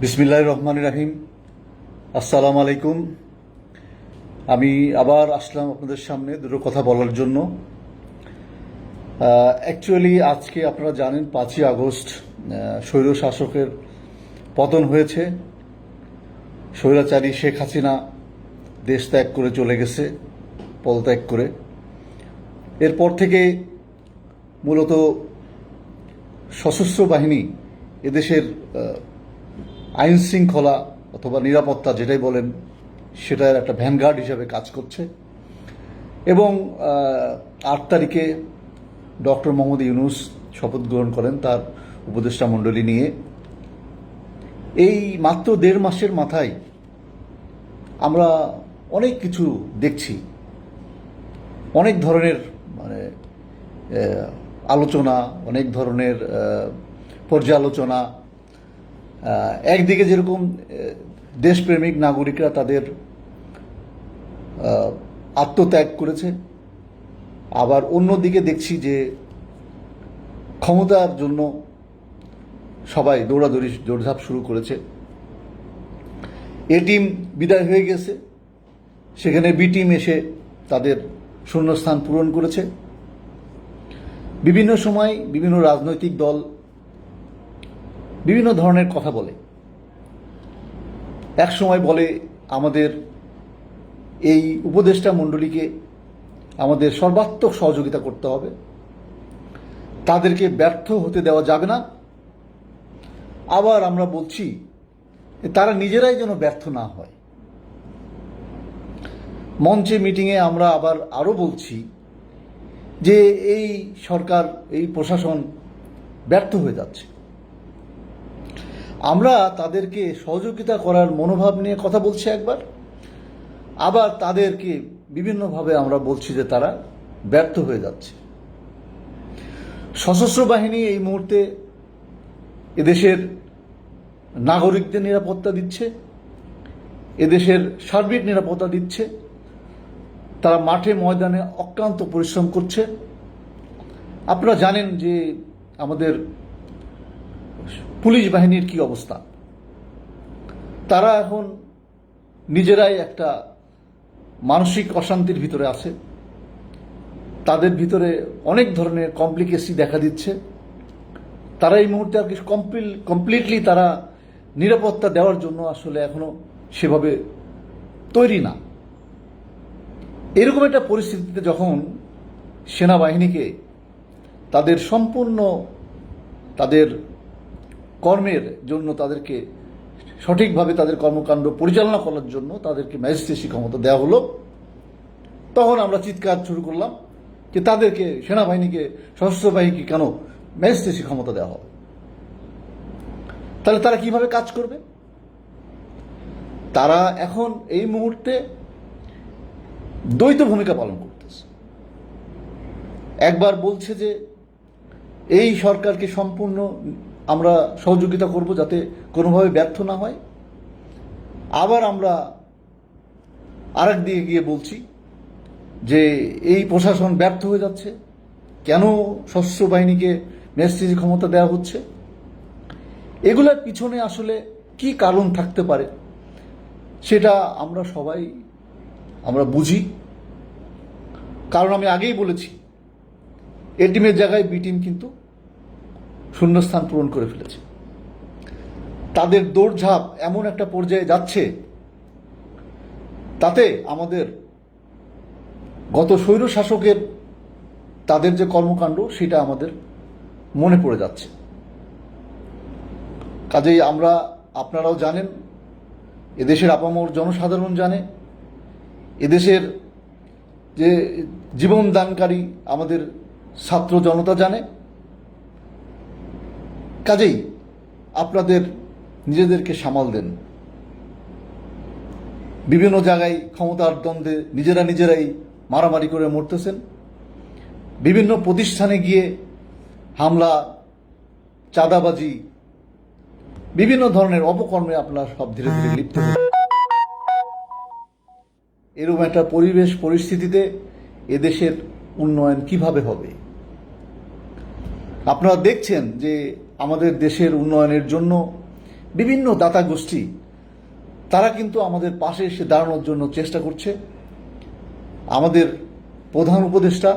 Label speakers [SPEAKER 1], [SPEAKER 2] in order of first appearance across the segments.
[SPEAKER 1] বিসমিল্লাহির রহমানির রহিম। আসসালামু আলাইকুম। আমি আবার আসলাম আপনাদের সামনে দুটো কথা বলার জন্য। অ্যাকচুয়ালি আজকে আপনারা জানেন 5ই আগস্ট স্বৈর শাসকের পতন হয়েছে। স্বৈরাচারী শেখ হাসিনা দেশ ত্যাগ করে চলে গেছে, পদত্যাগ করে। এরপর থেকে মূলত সশস্ত্র বাহিনী এদেশের আইন শৃঙ্খলা অথবা নিরাপত্তা যেটাই বলেন সেটার একটা ভ্যানগার্ড হিসাবে কাজ করছে। এবং 8 তারিখে ডক্টর মোহাম্মদ ইউনূস শপথ গ্রহণ করেন তার উপদেষ্টা মণ্ডলী নিয়ে। এই মাত্র 1.5 মাসের মাথায় আমরা অনেক কিছু দেখছি, অনেক ধরনের আলোচনা, অনেক ধরনের পর্যালোচনা। একদিকে যেরকম দেশপ্রেমিক নাগরিকরা তাদের আত্মত্যাগ করেছে, আবার অন্যদিকে দেখছি যে ক্ষমতার জন্য সবাই দৌড়াদৌড়ি দৌড়ঝাঁপ শুরু করেছে। এ টিম বিদায় হয়ে গেছে, সেখানে বি টিম এসে তাদের শূন্যস্থান পূরণ করেছে। বিভিন্ন সময় বিভিন্ন রাজনৈতিক দল বিভিন্ন ধরনের কথা বলে। এক সময় বলে আমাদের এই উপদেষ্টা মণ্ডলীকে আমাদের সর্বাত্মক সহযোগিতা করতে হবে, তাদেরকে ব্যর্থ হতে দেওয়া যাবে না। আবার আমরা বলছি তারা নিজেরাই যেন ব্যর্থ না হয়। মঞ্চে মিটিংয়ে আমরা আবার আরও বলছি যে এই সরকার, এই প্রশাসন ব্যর্থ হয়ে যাচ্ছে। আমরা তাদেরকে সহযোগিতা করার মনোভাব নিয়ে কথা বলছি একবার, আবার তাদেরকে বিভিন্নভাবে আমরা বলছি যে তারা ব্যর্থ হয়ে যাচ্ছে। সশস্ত্র বাহিনী এই মুহূর্তে এদেশের নাগরিকদের নিরাপত্তা দিচ্ছে, এদেশের সার্বিক নিরাপত্তা দিচ্ছে। তারা মাঠে ময়দানে অক্লান্ত পরিশ্রম করছে। আপনারা জানেন যে আমাদের পুলিশ বাহিনীর কি অবস্থা। তারা এখন নিজেরাই একটা মানসিক অশান্তির ভিতরে আছে। তাদের ভিতরে অনেক ধরনের কমপ্লিকেসি দেখা দিচ্ছে। তারা এই মুহূর্তে আর কি কমপ্লিটলি তারা নিরাপত্তা দেওয়ার জন্য আসলে এখনো সেভাবে তৈরি না। এরকম একটা পরিস্থিতিতে যখন সেনাবাহিনীকে তাদের সম্পূর্ণ তাদের কর্মের জন্য, তাদেরকে সঠিকভাবে তাদের কর্মকাণ্ড পরিচালনা করার জন্য তাদেরকে ম্যাজিস্ট্রেসি ক্ষমতা দেওয়া হলো, তখন আমরা চিৎকার শুরু করলাম যে তাদেরকে, সেনাবাহিনীকে, সশস্ত্র বাহিনীকে কেন ম্যাজিস্ট্রেসি ক্ষমতা দেওয়া হবে? তাহলে তারা কিভাবে কাজ করবে? তারা এখন এই মুহূর্তে দ্বৈত ভূমিকা পালন করতেছে। একবার বলছে যে এই সরকারকে সম্পূর্ণ আমরা সহযোগিতা করব যাতে কোনোভাবে ব্যর্থ না হয়, আবার আমরা আরেক দিকে গিয়ে বলছি যে এই প্রশাসন ব্যর্থ হয়ে যাচ্ছে, কেন সশস্ত্র বাহিনীকে ম্যাজিস্ট্রেসি ক্ষমতা দেওয়া হচ্ছে। এগুলোর পিছনে আসলে কি কারণ থাকতে পারে সেটা আমরা সবাই বুঝি। কারণ আমি আগেই বলেছি, এ টিমের জায়গায় বি টিম কিন্তু শূন্যস্থান পূরণ করে ফেলেছে। তাদের দৌড়ঝাঁপ এমন একটা পর্যায়ে যাচ্ছে, তাতে আমাদের গত স্বৈর শাসকের তাদের যে কর্মকাণ্ড সেটা আমাদের মনে পড়ে যাচ্ছে। কাজেই আপনারাও জানেন, এদেশের আপামর জনসাধারণ জানে, এদেশের যে জীবন দানকারী আমাদের ছাত্র জনতা জানে। কাজেই আপনাদের নিজেদেরকে সামাল দেন। বিভিন্ন জায়গায় ক্ষমতার দ্বন্দ্বে নিজেরাই মারামারি করে মরতেছেন। বিভিন্ন প্রতিষ্ঠানে গিয়ে হামলা, চাঁদাবাজি, বিভিন্ন ধরনের অপকর্মে আপনারা সব ধীরে ধীরে লিপ্ত হন। এরকম একটা পরিস্থিতিতে এদেশের উন্নয়ন কিভাবে হবে? আপনারা দেখছেন যে আমাদের দেশের উন্নয়নের জন্য বিভিন্ন দাতা গোষ্ঠী তারা কিন্তু আমাদের পাশে এসে দাঁড়ানোর জন্য চেষ্টা করছে। আমাদের প্রধান উপদেষ্টা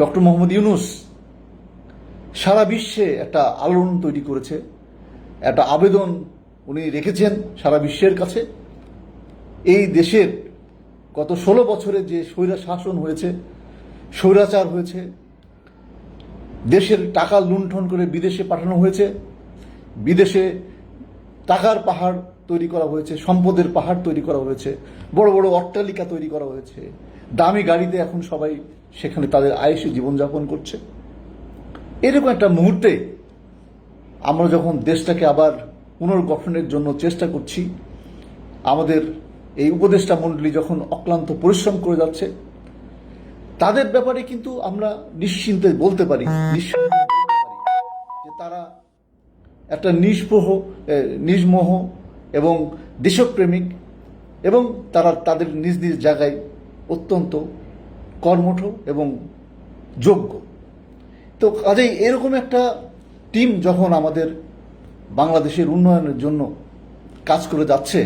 [SPEAKER 1] ডক্টর মোহাম্মদ ইউনূস সারা বিশ্বে একটা আলোড়ন তৈরি করেছে, একটা আবেদন উনি রেখেছেন সারা বিশ্বের কাছে। এই দেশের গত 16 বছরে যে স্বৈরা শাসন হয়েছে, স্বৈরাচার হয়েছে, দেশের টাকা লুণ্ঠন করে বিদেশে পাঠানো হয়েছে, বিদেশে টাকার পাহাড় তৈরি করা হয়েছে, সম্পদের পাহাড় তৈরি করা হয়েছে, বড় বড় অট্টালিকা তৈরি করা হয়েছে, দামি গাড়িতে এখন সবাই সেখানে তাদের আয়েসি জীবনযাপন করছে। এরকম একটা মুহূর্তে আমরা যখন দেশটাকে আবার পুনর্গঠনের জন্য চেষ্টা করছি, আমাদের এই উপদেষ্টা মণ্ডলী যখন অক্লান্ত পরিশ্রম করে যাচ্ছে, তাদের ব্যাপারে কিন্তু আমরা নিশ্চিন্তে বলতে পারি, নিঃসন্দেহে বলতে পারি যে তারা একটা নিষ্মোহ এবং দেশপ্রেমিক, এবং তারা তাদের নিজ নিজ জায়গায় অত্যন্ত কর্মঠ এবং যোগ্য। তো কাজেই এরকম একটা টিম যখন আমাদের বাংলাদেশের উন্নয়নের জন্য কাজ করে যাচ্ছে,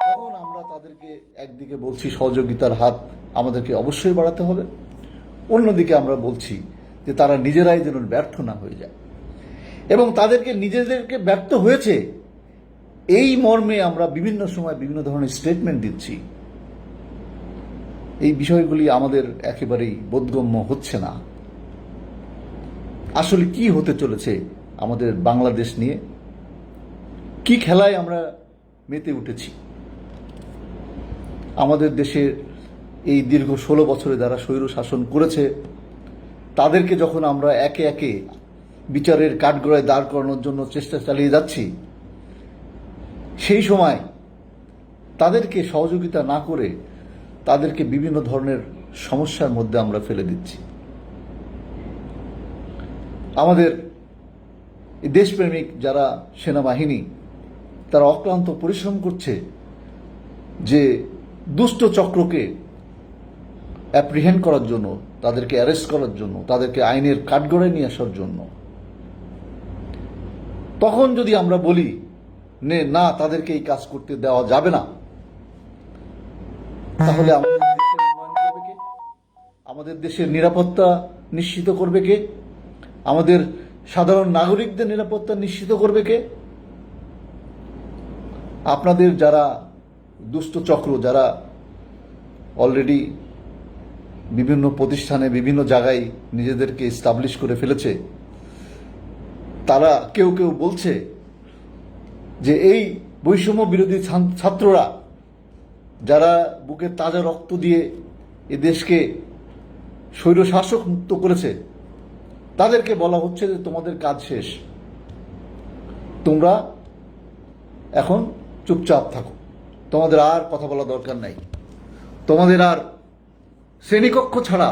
[SPEAKER 1] তখন আমরা তাদেরকে একদিকে বলছি সহযোগিতার হাত আমাদেরকে অবশ্যই বাড়াতে হবে, অন্যদিকে আমরা বলছি যে তারা নিজেরাই যেন ব্যর্থ না হয়ে যায়, এবং তাদেরকে নিজেদেরকে ব্যর্থ হয়েছে এই মর্মে আমরা বিভিন্ন সময় বিভিন্ন ধরনের স্টেটমেন্ট দিচ্ছি। এই বিষয়গুলি আমাদের একেবারেই বোধগম্য হচ্ছে না। আসলে কি হতে চলেছে আমাদের বাংলাদেশ নিয়ে, কি খেলায় আমরা মেতে উঠেছি? আমাদের দেশের এই দীর্ঘ 16 বছরে যারা স্বৈর শাসন করেছে, তাদেরকে যখন আমরা একে একে বিচারের কাঠগড়ায় দাঁড় করানোর জন্য চেষ্টা চালিয়ে যাচ্ছি, সেই সময় তাদেরকে সহযোগিতা না করে তাদেরকে বিভিন্ন ধরনের সমস্যার মধ্যে আমরা ফেলে দিচ্ছি। আমাদের দেশপ্রেমিক যারা সেনাবাহিনী, তারা অক্লান্ত পরিশ্রম করছে যে দুষ্ট চক্রকে অ্যাপ্রিহেন্ড করার জন্য, তাদেরকে অ্যারেস্ট করার জন্য, তাদেরকে আইনের কাঠগড়ায় নিয়ে আসার জন্য। তখন যদি আমরা বলি না, তাদেরকে এই কাজ করতে দেওয়া যাবে না, তাহলে আমাদের দেশের উন্নয়ন করবে কে? আমাদের দেশের নিরাপত্তা নিশ্চিত করবে কে? আমাদের সাধারণ নাগরিকদের নিরাপত্তা নিশ্চিত করবে কে? আপনাদের যারা দুষ্ট চক্র, যারা অলরেডি বিভিন্ন প্রতিষ্ঠানে বিভিন্ন জায়গায় নিজেদেরকে এস্টাবলিশ করে ফেলেছে, তারা কেউ কেউ বলছে যে এই বৈষম্য বিরোধী ছাত্ররা যারা বুকে তাজা রক্ত দিয়ে এ দেশকে স্বৈরশাসক মুক্ত করেছে, তাদেরকে বলা হচ্ছে যে তোমাদের কাজ শেষ, তোমরা এখন চুপচাপ থাকো, তোমাদের আর কথা বলা দরকার নাই, তোমাদের আর শ্রেণীকক্ষ ছাড়া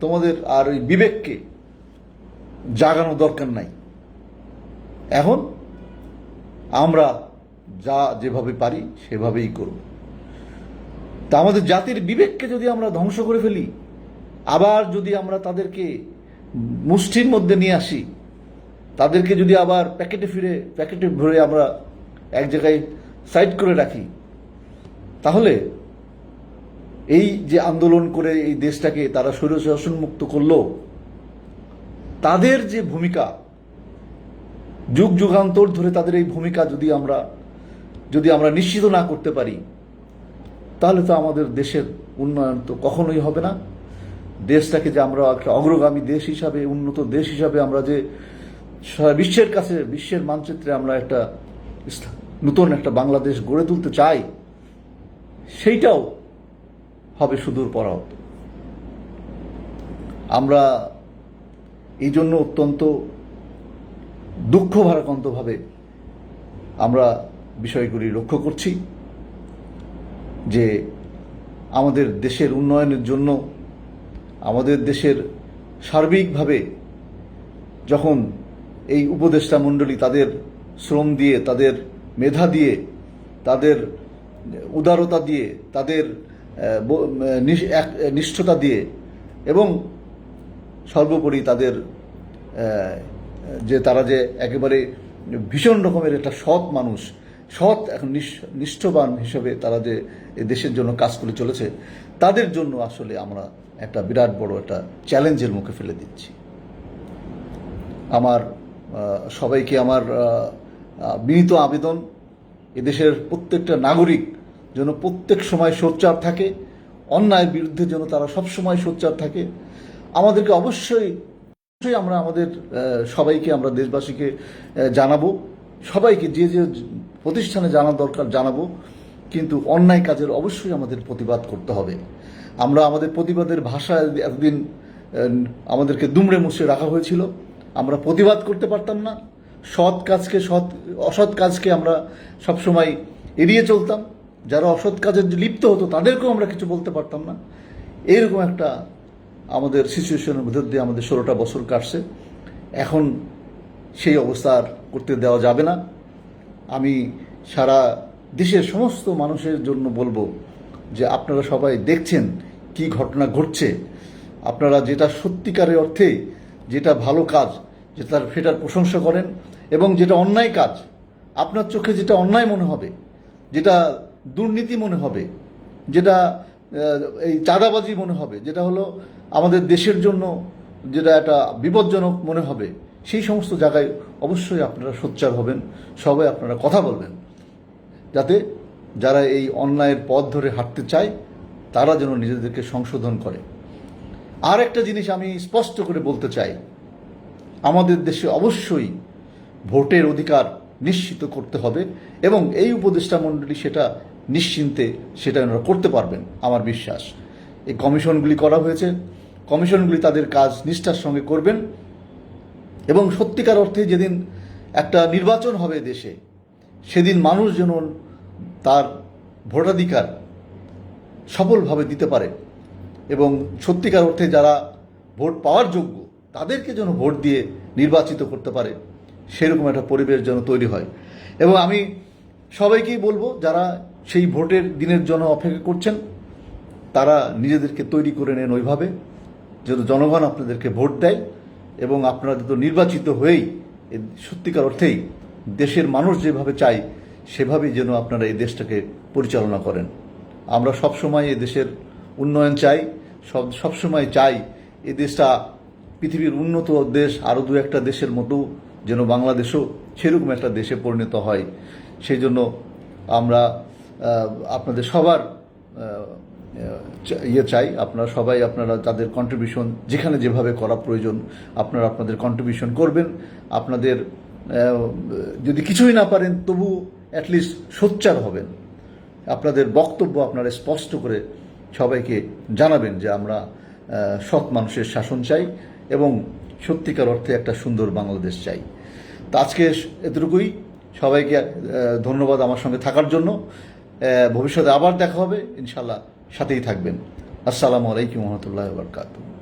[SPEAKER 1] তোমাদের আর ওই বিবেককে জাগানো দরকার নাই, এখন আমরা যা যেভাবে পারি সেভাবেই করব। তা আমাদের জাতির বিবেককে যদি আমরা ধ্বংস করে ফেলি, আবার যদি আমরা তাদেরকে মুষ্টির মধ্যে নিয়ে আসি, তাদেরকে যদি আবার প্যাকেটে ভরে আমরা এক জায়গায় সাইড করে রাখি, তাহলে এই যে আন্দোলন করে এই দেশটাকে তারা স্বৈরশাসন মুক্ত করলো, তাদের যে ভূমিকা, যুগ যুগান্তর ধরে তাদের এই ভূমিকা যদি আমরা নিশ্চিত না করতে পারি, তাহলে তো আমাদের দেশের উন্নয়ন তো কখনোই হবে না। দেশটাকে যে আমরা একটা অগ্রগামী দেশ হিসাবে, উন্নত দেশ হিসাবে আমরা যে সারা বিশ্বের কাছে, বিশ্বের মানচিত্রে আমরা একটা নতুন একটা বাংলাদেশ গড়ে তুলতে চাই, সেইটাও হবে সুদূর পরাহত। আমরা এই জন্য অত্যন্ত দুঃখ ভারাক্রান্তভাবে আমরা বিষয়গুলি লক্ষ্য করছি যে আমাদের দেশের উন্নয়নের জন্য, আমাদের দেশের সার্বিকভাবে যখন এই উপদেষ্টা মণ্ডলী তাদের শ্রম দিয়ে, তাদের মেধা দিয়ে, তাদের উদারতা দিয়ে, তাদের নিষ্ঠতা দিয়ে, এবং সর্বোপরি তাদের তারা যে একেবারে ভীষণ রকমের একটা সৎ মানুষ, সৎ এখন নিষ্ঠবান হিসেবে তারা যে এই দেশের জন্য কাজ করে চলেছে, তাদের জন্য আসলে আমরা একটা বিরাট বড় একটা চ্যালেঞ্জের মুখে ফেলে দিচ্ছি। আমার সবাইকে আমার বিনীত আবেদন, এদেশের প্রত্যেকটা নাগরিক যেন প্রত্যেক সময় সোচ্চার থাকে, অন্যায়ের বিরুদ্ধে যেন তারা সব সময় সোচ্চার থাকে। আমাদেরকে অবশ্যই আমরা আমাদের সবাইকে, আমরা দেশবাসীকে জানাবো, সবাইকে যে যে প্রতিষ্ঠানে জানা দরকার জানাবো, কিন্তু অন্যায় কাজের অবশ্যই আমাদের প্রতিবাদ করতে হবে। আমরা আমাদের প্রতিবাদের ভাষা একদিন আমাদেরকে দুমড়ে মুচড়ে রাখা হয়েছিল, আমরা প্রতিবাদ করতে পারতাম না, সৎ কাজকে অসৎ কাজকে আমরা সবসময় এড়িয়ে চলতাম, যারা অসৎ কাজে লিপ্ত হতো তাদেরকেও আমরা কিছু বলতে পারতাম না। এইরকম একটা আমাদের সিচুয়েশনের মধ্যে দিয়ে আমাদের 16টা বছর কাটছে। এখন সেই অবস্থা আর করতে দেওয়া যাবে না। আমি সারা দেশের সমস্ত মানুষের জন্য বলবো যে আপনারা সবাই দেখছেন কি ঘটনা ঘটছে। আপনারা যেটা সত্যিকারের অর্থে যেটা ভালো কাজ, সেটার প্রশংসা করেন, এবং যেটা অন্যায় কাজ, আপনার চোখে যেটা অন্যায় মনে হবে, যেটা দুর্নীতি মনে হবে, যেটা এই চাঁদাবাজি মনে হবে, যেটা হলো আমাদের দেশের জন্য যেটা একটা বিপজ্জনক মনে হবে, সেই সমস্ত জায়গায় অবশ্যই আপনারা সোচ্চার হবেন, সবাই আপনারা কথা বলবেন, যাতে যারা এই অন্যায়ের পথ ধরে হাঁটতে চায় তারা যেন নিজেদেরকে সংশোধন করে। আর একটা জিনিস আমি স্পষ্ট করে বলতে চাই, আমাদের দেশে অবশ্যই ভোটের অধিকার নিশ্চিত করতে হবে, এবং এই উপদেষ্টা মণ্ডলী সেটা নিশ্চিন্তে সেটা ওনারা করতে পারবেন আমার বিশ্বাস। এই কমিশনগুলি করা হয়েছে, কমিশনগুলি তাদের কাজ নিষ্ঠার সঙ্গে করবেন, এবং সত্যিকার অর্থে যেদিন একটা নির্বাচন হবে দেশে, সেদিন মানুষ যেন তার ভোটাধিকার সফলভাবে দিতে পারে, এবং সত্যিকার অর্থে যারা ভোট পাওয়ার যোগ্য তাদেরকে যেন ভোট দিয়ে নির্বাচিত করতে পারে, সেরকম একটা পরিবেশ যেন তৈরি হয়। এবং আমি সবাইকেই বলবো, যারা সেই ভোটের দিনের জন্য অপেক্ষা করছেন, তারা নিজেদেরকে তৈরি করে নেন ওইভাবে যেন জনগণ আপনাদেরকে ভোট দেয়, এবং আপনারা যত নির্বাচিত হয়েই সত্যিকার অর্থেই দেশের মানুষ যেভাবে চায় সেভাবেই যেন আপনারা এই দেশটাকে পরিচালনা করেন। আমরা সবসময় এই দেশের উন্নয়ন চাই, সবসময় চাই এই দেশটা পৃথিবীর উন্নত দেশ, আরও দু একটা দেশের মতো যেন বাংলাদেশও সেরকম একটা দেশে পরিণত হয়। সেই জন্য আমরা আপনাদের সবার চাই, আপনারা সবাই আপনারা তাদের কন্ট্রিবিউশন যেখানে যেভাবে করা প্রয়োজন আপনারা আপনাদের কন্ট্রিবিউশন করবেন। আপনাদের যদি কিছুই না পারেন তবু অ্যাটলিস্ট সোচ্চার হবেন, আপনাদের বক্তব্য আপনারা স্পষ্ট করে সবাইকে জানাবেন যে আমরা সৎ মানুষের শাসন চাই এবং সত্যিকার অর্থে একটা সুন্দর বাংলাদেশ চাই। তো আজকে এতটুকুই, সবাইকে ধন্যবাদ আমার সঙ্গে থাকার জন্য। ভবিষ্যতে আবার দেখা হবে ইনশাল্লাহ, সাথেই থাকবেন। আসসালামু আলাইকুম ওয়া রাহমাতুল্লাহি ওয়া বারাকাতুহু।